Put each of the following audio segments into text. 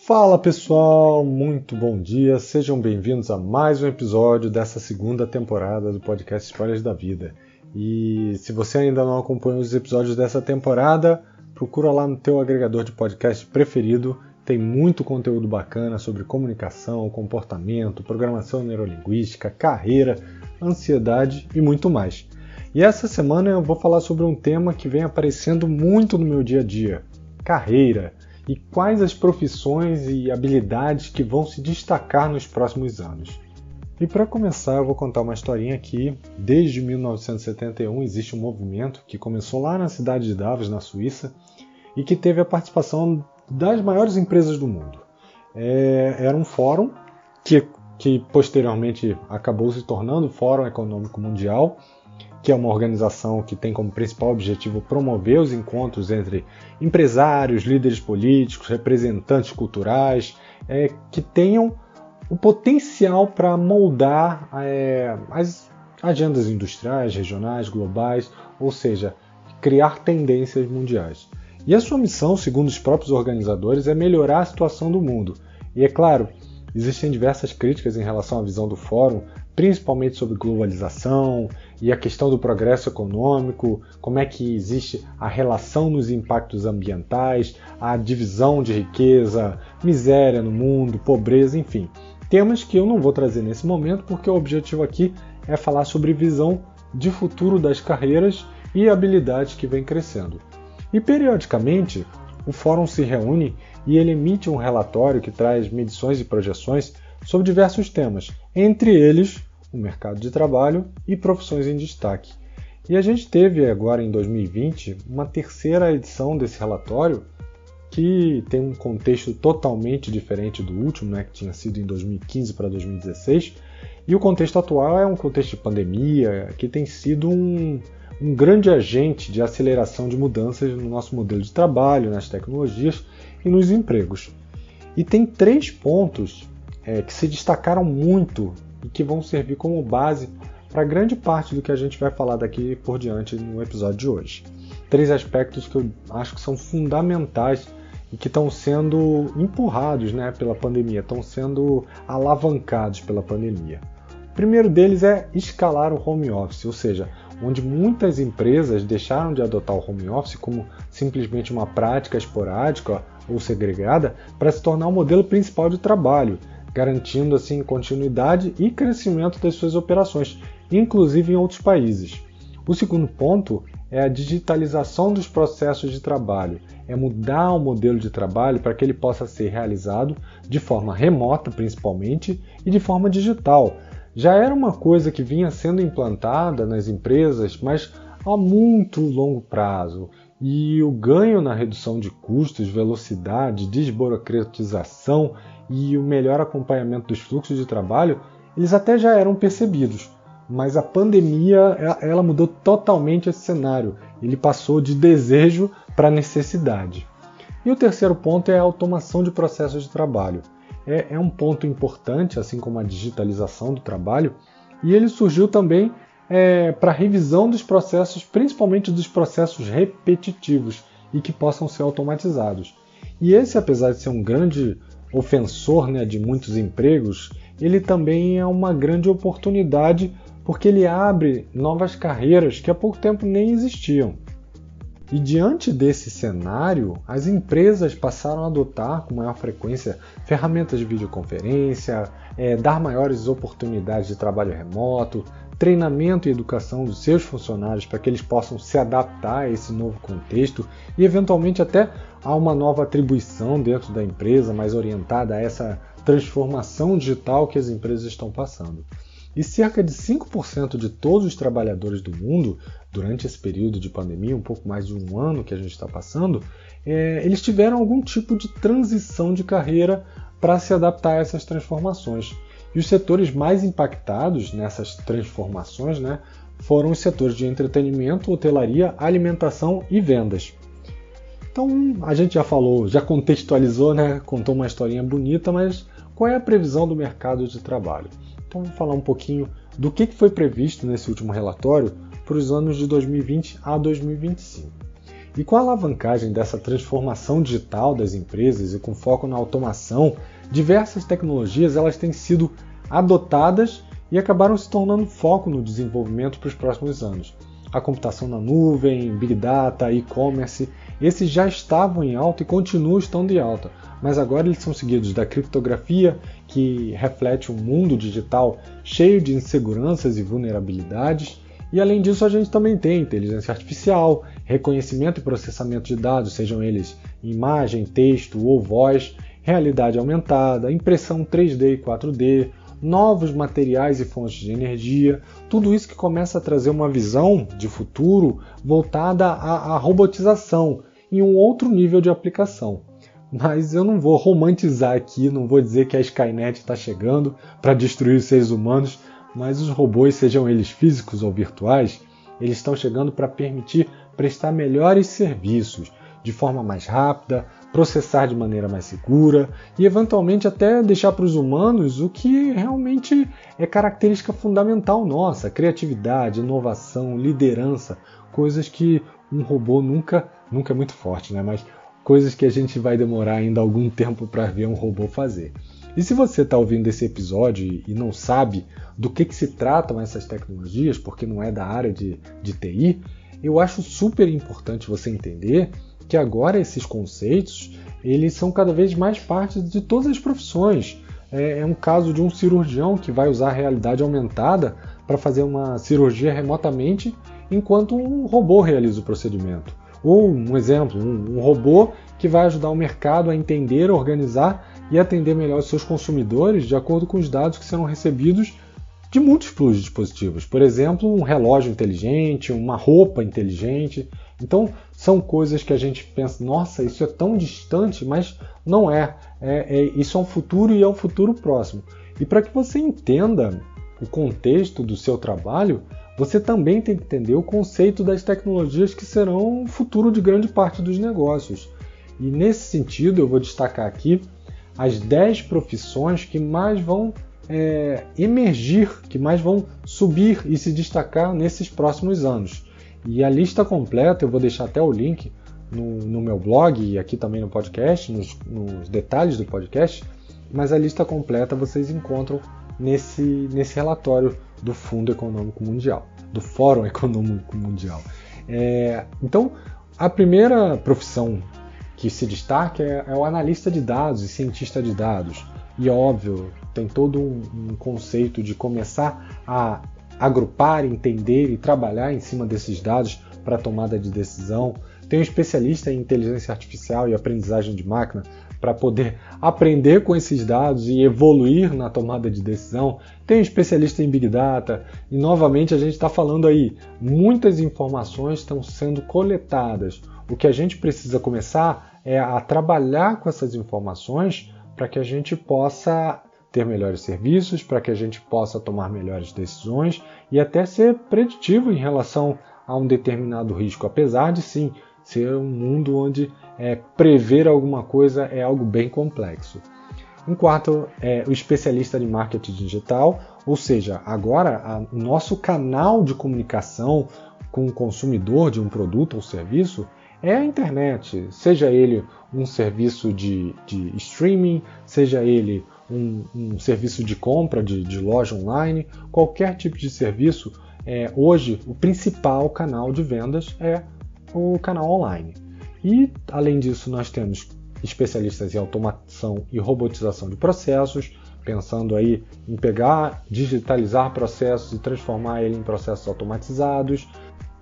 Fala pessoal, muito bom dia, sejam bem-vindos a mais um episódio dessa segunda temporada do podcast Histórias da Vida. E se você ainda não acompanhou os episódios dessa temporada, procura lá no teu agregador de podcast preferido, tem muito conteúdo bacana sobre comunicação, comportamento, programação neurolinguística, carreira, ansiedade e muito mais. E essa semana eu vou falar sobre um tema que vem aparecendo muito no meu dia a dia, carreira. E quais as profissões e habilidades que vão se destacar nos próximos anos. E para começar eu vou contar uma historinha aqui. Desde 1971 existe um movimento que começou lá na cidade de Davos, na Suíça, e que teve a participação das maiores empresas do mundo. Era um fórum que posteriormente acabou se tornando o Fórum Econômico Mundial, que é uma organização que tem como principal objetivo promover os encontros entre empresários, líderes políticos, representantes culturais, que tenham o potencial para moldar as agendas industriais, regionais, globais, ou seja, criar tendências mundiais. E a sua missão, segundo os próprios organizadores, é melhorar a situação do mundo. E é claro, existem diversas críticas em relação à visão do fórum, principalmente sobre globalização e a questão do progresso econômico, como é que existe a relação nos impactos ambientais, a divisão de riqueza, miséria no mundo, pobreza, enfim. Temas que eu não vou trazer nesse momento porque o objetivo aqui é falar sobre visão de futuro das carreiras e habilidades que vem crescendo. E periodicamente o fórum se reúne e ele emite um relatório que traz medições e projeções sobre diversos temas, entre eles o mercado de trabalho e profissões em destaque. E a gente teve agora em 2020 uma terceira edição desse relatório que tem um contexto totalmente diferente do último, que tinha sido em 2015 para 2016, e o contexto atual é um contexto de pandemia que tem sido um grande agente de aceleração de mudanças no nosso modelo de trabalho, nas tecnologias e nos empregos. E tem 3 pontos que se destacaram muito e que vão servir como base para grande parte do que a gente vai falar daqui por diante no episódio de hoje. 3 aspectos que eu acho que são fundamentais e que estão sendo empurrados pela pandemia, estão sendo alavancados pela pandemia. O primeiro deles é escalar o home office, ou seja, onde muitas empresas deixaram de adotar o home office como simplesmente uma prática esporádica ou segregada para se tornar o modelo principal de trabalho, garantindo assim continuidade e crescimento das suas operações, inclusive em outros países. O segundo ponto é a digitalização dos processos de trabalho, é mudar o modelo de trabalho para que ele possa ser realizado de forma remota, principalmente, e de forma digital. Já era uma coisa que vinha sendo implantada nas empresas, mas a muito longo prazo. E o ganho na redução de custos, velocidade, desburocratização e o melhor acompanhamento dos fluxos de trabalho, eles até já eram percebidos. Mas a pandemia ela mudou totalmente esse cenário. Ele passou de desejo para necessidade. E o terceiro ponto é a automação de processos de trabalho. É um ponto importante, assim como a digitalização do trabalho, e ele surgiu também para a revisão dos processos, principalmente dos processos repetitivos e que possam ser automatizados. E esse, apesar de ser um grande ofensor de muitos empregos, ele também é uma grande oportunidade porque ele abre novas carreiras que há pouco tempo nem existiam. E diante desse cenário, as empresas passaram a adotar com maior frequência ferramentas de videoconferência, dar maiores oportunidades de trabalho remoto, treinamento e educação dos seus funcionários para que eles possam se adaptar a esse novo contexto e eventualmente até a uma nova atribuição dentro da empresa mais orientada a essa transformação digital que as empresas estão passando. E cerca de 5% de todos os trabalhadores do mundo, durante esse período de pandemia, um pouco mais de um ano que a gente está passando, eles tiveram algum tipo de transição de carreira para se adaptar a essas transformações. E os setores mais impactados nessas transformações foram os setores de entretenimento, hotelaria, alimentação e vendas. Então, a gente já falou, já contextualizou, contou uma historinha bonita, mas qual é a previsão do mercado de trabalho? Então, vou falar um pouquinho do que foi previsto nesse último relatório para os anos de 2020 a 2025. E com a alavancagem dessa transformação digital das empresas e com foco na automação, diversas tecnologias elas têm sido adotadas e acabaram se tornando foco no desenvolvimento para os próximos anos. A computação na nuvem, Big Data, e-commerce, esses já estavam em alta e continuam estando em alta, mas agora eles são seguidos da criptografia, que reflete um mundo digital cheio de inseguranças e vulnerabilidades, e além disso a gente também tem inteligência artificial, reconhecimento e processamento de dados, sejam eles imagem, texto ou voz, realidade aumentada, impressão 3D e 4D, novos materiais e fontes de energia, tudo isso que começa a trazer uma visão de futuro voltada à robotização em um outro nível de aplicação. Mas eu não vou romantizar aqui, não vou dizer que a Skynet está chegando para destruir os seres humanos, mas os robôs, sejam eles físicos ou virtuais, eles estão chegando para permitir prestar melhores serviços, de forma mais rápida, processar de maneira mais segura e eventualmente até deixar para os humanos o que realmente é característica fundamental nossa, criatividade, inovação, liderança, coisas que um robô nunca é muito forte, né? Mas coisas que a gente vai demorar ainda algum tempo para ver um robô fazer. E se você está ouvindo esse episódio e não sabe do que se tratam essas tecnologias, porque não é da área de TI, eu acho super importante você entender que agora esses conceitos eles são cada vez mais parte de todas as profissões. É um caso de um cirurgião que vai usar a realidade aumentada para fazer uma cirurgia remotamente, enquanto um robô realiza o procedimento. Ou, um exemplo, um robô que vai ajudar o mercado a entender, organizar e atender melhor os seus consumidores de acordo com os dados que serão recebidos de múltiplos dispositivos. Por exemplo, um relógio inteligente, uma roupa inteligente. Então, são coisas que a gente pensa, nossa, isso é tão distante, mas não é. Isso é um futuro e é um futuro próximo. E para que você entenda o contexto do seu trabalho, você também tem que entender o conceito das tecnologias que serão o futuro de grande parte dos negócios. E nesse sentido, eu vou destacar aqui as 10 profissões que mais vão emergir, que mais vão subir e se destacar nesses próximos anos. E a lista completa, eu vou deixar até o link no meu blog e aqui também no podcast, nos detalhes do podcast, mas a lista completa vocês encontram nesse relatório do Fundo Econômico Mundial, do Fórum Econômico Mundial. Então, a primeira profissão que se destaca é o analista de dados e cientista de dados. E óbvio, tem todo um conceito de começar a agrupar, entender e trabalhar em cima desses dados para tomada de decisão. Tem um especialista em inteligência artificial e aprendizagem de máquina para poder aprender com esses dados e evoluir na tomada de decisão. Tem um especialista em Big Data e novamente a gente está falando aí, muitas informações estão sendo coletadas. O que a gente precisa começar é a trabalhar com essas informações para que a gente possa ter melhores serviços, para que a gente possa tomar melhores decisões e até ser preditivo em relação a um determinado risco, apesar de sim ser um mundo onde prever alguma coisa é algo bem complexo. Um quarto é o especialista de marketing digital, ou seja, agora o nosso canal de comunicação com o consumidor de um produto ou serviço é a internet, seja ele um serviço de streaming, seja ele um serviço de compra de loja online, qualquer tipo de serviço, hoje o principal canal de vendas é o canal online. E além disso nós temos especialistas em automação e robotização de processos, pensando aí em pegar, digitalizar processos e transformar ele em processos automatizados.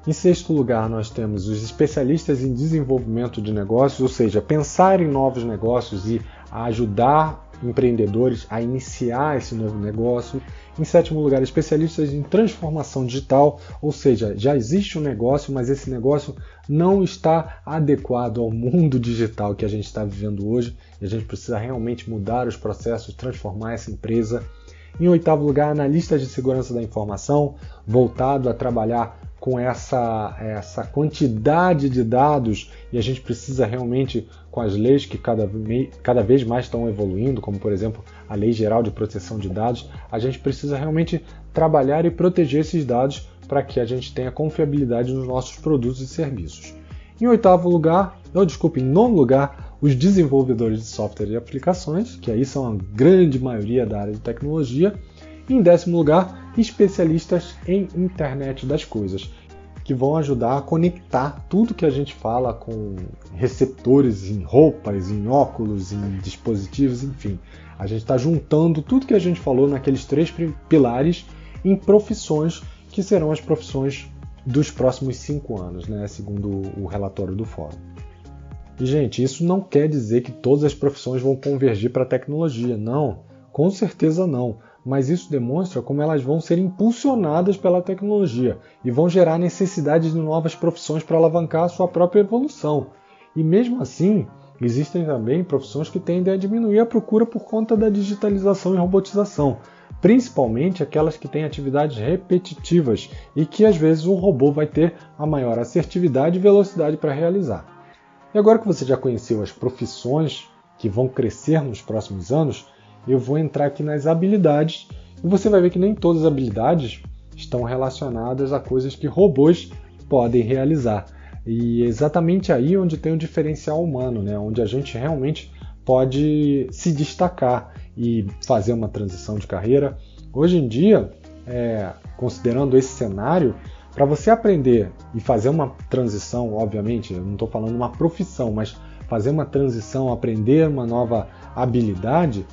Em sexto lugar, nós temos os especialistas em desenvolvimento de negócios, ou seja, pensar em novos negócios e ajudar empreendedores a iniciar esse novo negócio. Em sétimo lugar, especialistas em transformação digital, ou seja, já existe um negócio, mas esse negócio não está adequado ao mundo digital que a gente está vivendo hoje e a gente precisa realmente mudar os processos, transformar essa empresa. Em oitavo lugar, analistas de segurança da informação, voltado a trabalhar com essa quantidade de dados e a gente precisa realmente, com as leis que cada vez mais estão evoluindo, como por exemplo a Lei Geral de Proteção de Dados, a gente precisa realmente trabalhar e proteger esses dados para que a gente tenha confiabilidade nos nossos produtos e serviços. Em nono lugar, os desenvolvedores de software e aplicações, que aí são a grande maioria da área de tecnologia. E em décimo lugar, especialistas em internet das coisas, que vão ajudar a conectar tudo que a gente fala com receptores em roupas, em óculos, em dispositivos, enfim. A gente está juntando tudo que a gente falou naqueles 3 pilares em profissões que serão as profissões dos próximos 5 anos, né, segundo o relatório do Fórum. E, gente, isso não quer dizer que todas as profissões vão convergir para a tecnologia, não, com certeza não. Mas isso demonstra como elas vão ser impulsionadas pela tecnologia e vão gerar necessidade de novas profissões para alavancar a sua própria evolução. E mesmo assim, existem também profissões que tendem a diminuir a procura por conta da digitalização e robotização, principalmente aquelas que têm atividades repetitivas e que às vezes o robô vai ter a maior assertividade e velocidade para realizar. E agora que você já conheceu as profissões que vão crescer nos próximos anos, eu vou entrar aqui nas habilidades e você vai ver que nem todas as habilidades estão relacionadas a coisas que robôs podem realizar. E é exatamente aí onde tem o diferencial humano, né? Onde a gente realmente pode se destacar e fazer uma transição de carreira. Hoje em dia, considerando esse cenário, para você aprender e fazer uma transição, obviamente, eu não estou falando uma profissão, mas fazer uma transição, aprender uma nova habilidade,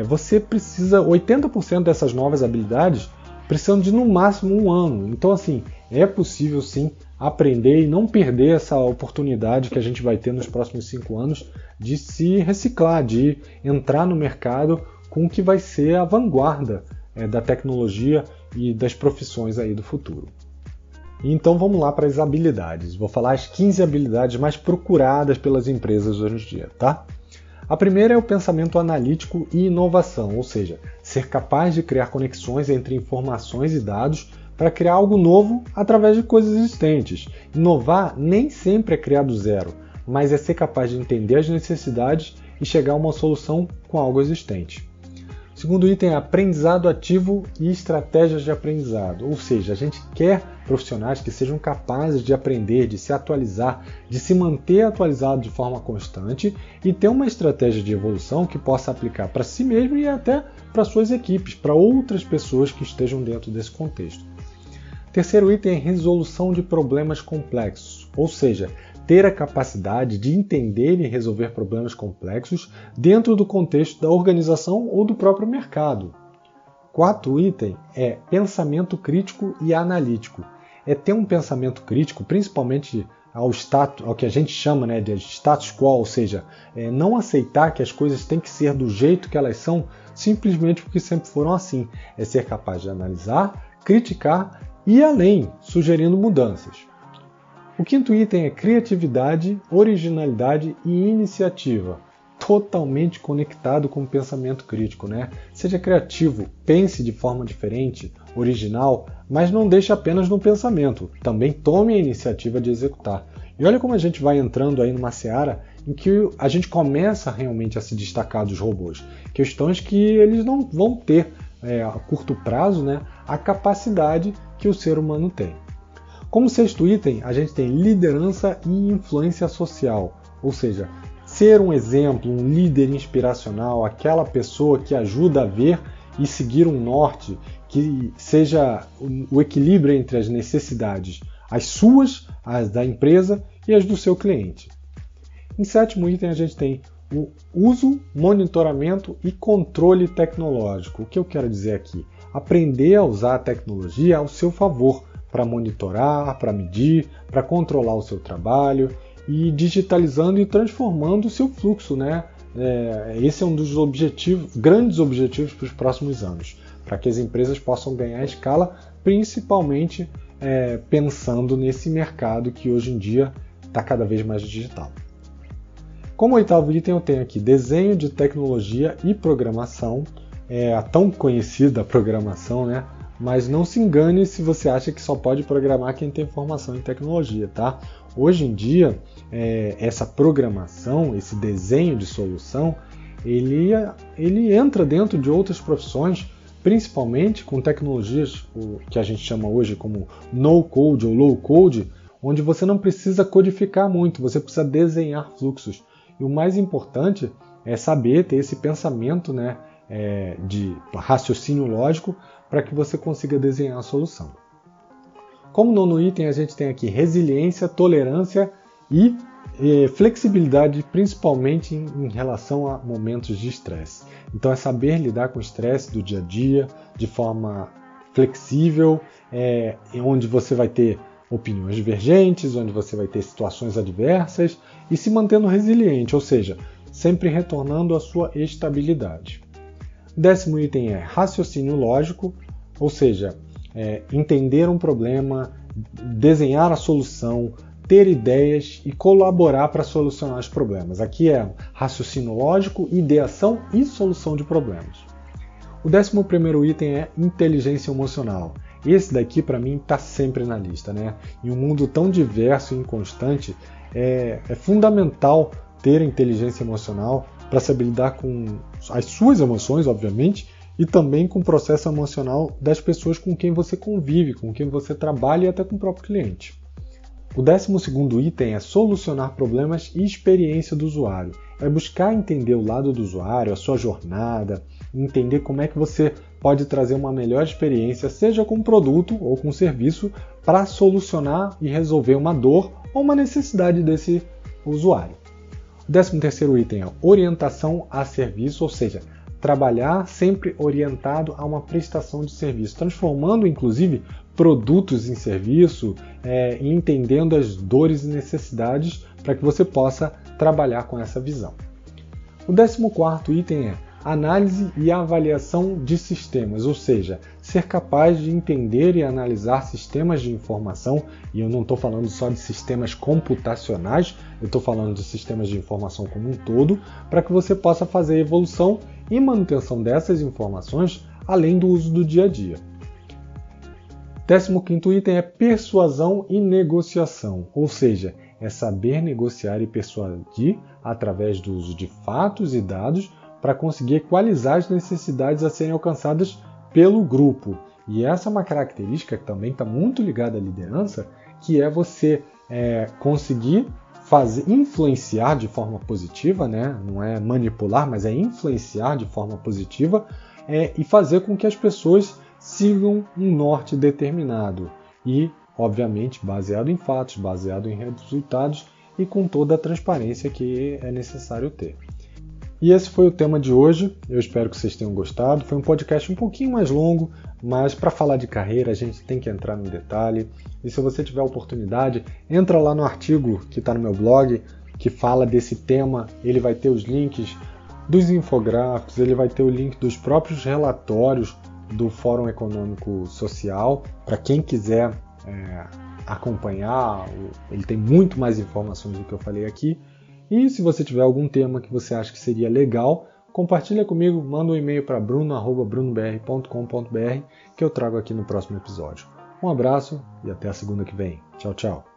você precisa, 80% dessas novas habilidades precisam de no máximo 1 ano. Então, assim, é possível sim aprender e não perder essa oportunidade que a gente vai ter nos próximos 5 anos de se reciclar, de entrar no mercado com o que vai ser a vanguarda da tecnologia e das profissões aí do futuro. Então vamos lá para as habilidades. Vou falar as 15 habilidades mais procuradas pelas empresas hoje em dia, tá? A primeira é o pensamento analítico e inovação, ou seja, ser capaz de criar conexões entre informações e dados para criar algo novo através de coisas existentes. Inovar nem sempre é criar do zero, mas é ser capaz de entender as necessidades e chegar a uma solução com algo existente. O segundo item é aprendizado ativo e estratégias de aprendizado, ou seja, a gente quer profissionais que sejam capazes de aprender, de se atualizar, de se manter atualizado de forma constante e ter uma estratégia de evolução que possa aplicar para si mesmo e até para suas equipes, para outras pessoas que estejam dentro desse contexto. Terceiro item é resolução de problemas complexos, ou seja, ter a capacidade de entender e resolver problemas complexos dentro do contexto da organização ou do próprio mercado. Quarto item é pensamento crítico e analítico. É ter um pensamento crítico, principalmente ao que a gente chama, né, de status quo, ou seja, não aceitar que as coisas têm que ser do jeito que elas são, simplesmente porque sempre foram assim. É ser capaz de analisar, criticar e ir além, sugerindo mudanças. O quinto item é criatividade, originalidade e iniciativa. Totalmente conectado com o pensamento crítico, né? Seja criativo, pense de forma diferente, original, mas não deixe apenas no pensamento. Também tome a iniciativa de executar. E olha como a gente vai entrando aí numa seara em que a gente começa realmente a se destacar dos robôs. Questões que eles não vão ter a curto prazo, né, a capacidade que o ser humano tem. Como sexto item, a gente tem liderança e influência social, ou seja, ser um exemplo, um líder inspiracional, aquela pessoa que ajuda a ver e seguir um norte, que seja o equilíbrio entre as necessidades, as suas, as da empresa e as do seu cliente. Em sétimo item, a gente tem o uso, monitoramento e controle tecnológico. O que eu quero dizer aqui? Aprender a usar a tecnologia ao seu favor, para monitorar, para medir, para controlar o seu trabalho e digitalizando e transformando o seu fluxo, né? Esse é um dos grandes objetivos para os próximos anos, para que as empresas possam ganhar escala, principalmente pensando nesse mercado que hoje em dia está cada vez mais digital. Como oitavo item eu tenho aqui desenho de tecnologia e programação, a tão conhecida programação, né? Mas não se engane se você acha que só pode programar quem tem formação em tecnologia, tá? Hoje em dia, essa programação, esse desenho de solução, ele entra dentro de outras profissões, principalmente com tecnologias que a gente chama hoje como no-code ou low-code, onde você não precisa codificar muito, você precisa desenhar fluxos. E o mais importante é saber ter esse pensamento, né, de raciocínio lógico para que você consiga desenhar a solução. Como nono item, a gente tem aqui resiliência, tolerância e flexibilidade, principalmente em relação a momentos de estresse. Então é saber lidar com o estresse do dia a dia de forma flexível, onde você vai ter opiniões divergentes, onde você vai ter situações adversas e se mantendo resiliente, ou seja, sempre retornando à sua estabilidade. O 10º item é raciocínio lógico, ou seja, entender um problema, desenhar a solução, ter ideias e colaborar para solucionar os problemas. Aqui é raciocínio lógico, ideação e solução de problemas. O 11º item é inteligência emocional. Esse daqui, para mim, está sempre na lista, né? Em um mundo tão diverso e inconstante, é fundamental ter inteligência emocional para saber lidar com as suas emoções, obviamente, e também com o processo emocional das pessoas com quem você convive, com quem você trabalha e até com o próprio cliente. O 12º item é solucionar problemas e experiência do usuário. É buscar entender o lado do usuário, a sua jornada, entender como é que você pode trazer uma melhor experiência, seja com um produto ou com um serviço, para solucionar e resolver uma dor ou uma necessidade desse usuário. O 13º item é orientação a serviço, ou seja, trabalhar sempre orientado a uma prestação de serviço, transformando inclusive produtos em serviço e entendendo as dores e necessidades para que você possa trabalhar com essa visão. O 14º item é análise e avaliação de sistemas, ou seja, ser capaz de entender e analisar sistemas de informação, e eu não estou falando só de sistemas computacionais, eu estou falando de sistemas de informação como um todo, para que você possa fazer a evolução e manutenção dessas informações, além do uso do dia a dia. 15º item é persuasão e negociação, ou seja, é saber negociar e persuadir através do uso de fatos e dados para conseguir equalizar as necessidades a serem alcançadas pelo grupo. E essa é uma característica que também está muito ligada à liderança, que é você conseguir influenciar de forma positiva, né? Não é manipular, mas é influenciar de forma positiva e fazer com que as pessoas sigam um norte determinado e, obviamente, baseado em fatos, baseado em resultados e com toda a transparência que é necessário ter. E esse foi o tema de hoje, eu espero que vocês tenham gostado. Foi um podcast um pouquinho mais longo, mas para falar de carreira a gente tem que entrar no detalhe. E se você tiver a oportunidade, entra lá no artigo que está no meu blog, que fala desse tema. Ele vai ter os links dos infográficos, ele vai ter o link dos próprios relatórios do Fórum Econômico Social, para quem quiser acompanhar, ele tem muito mais informações do que eu falei aqui. E se você tiver algum tema que você acha que seria legal, compartilha comigo, manda um e-mail para bruno@brunobr.com.br que eu trago aqui no próximo episódio. Um abraço e até a segunda que vem. Tchau, tchau.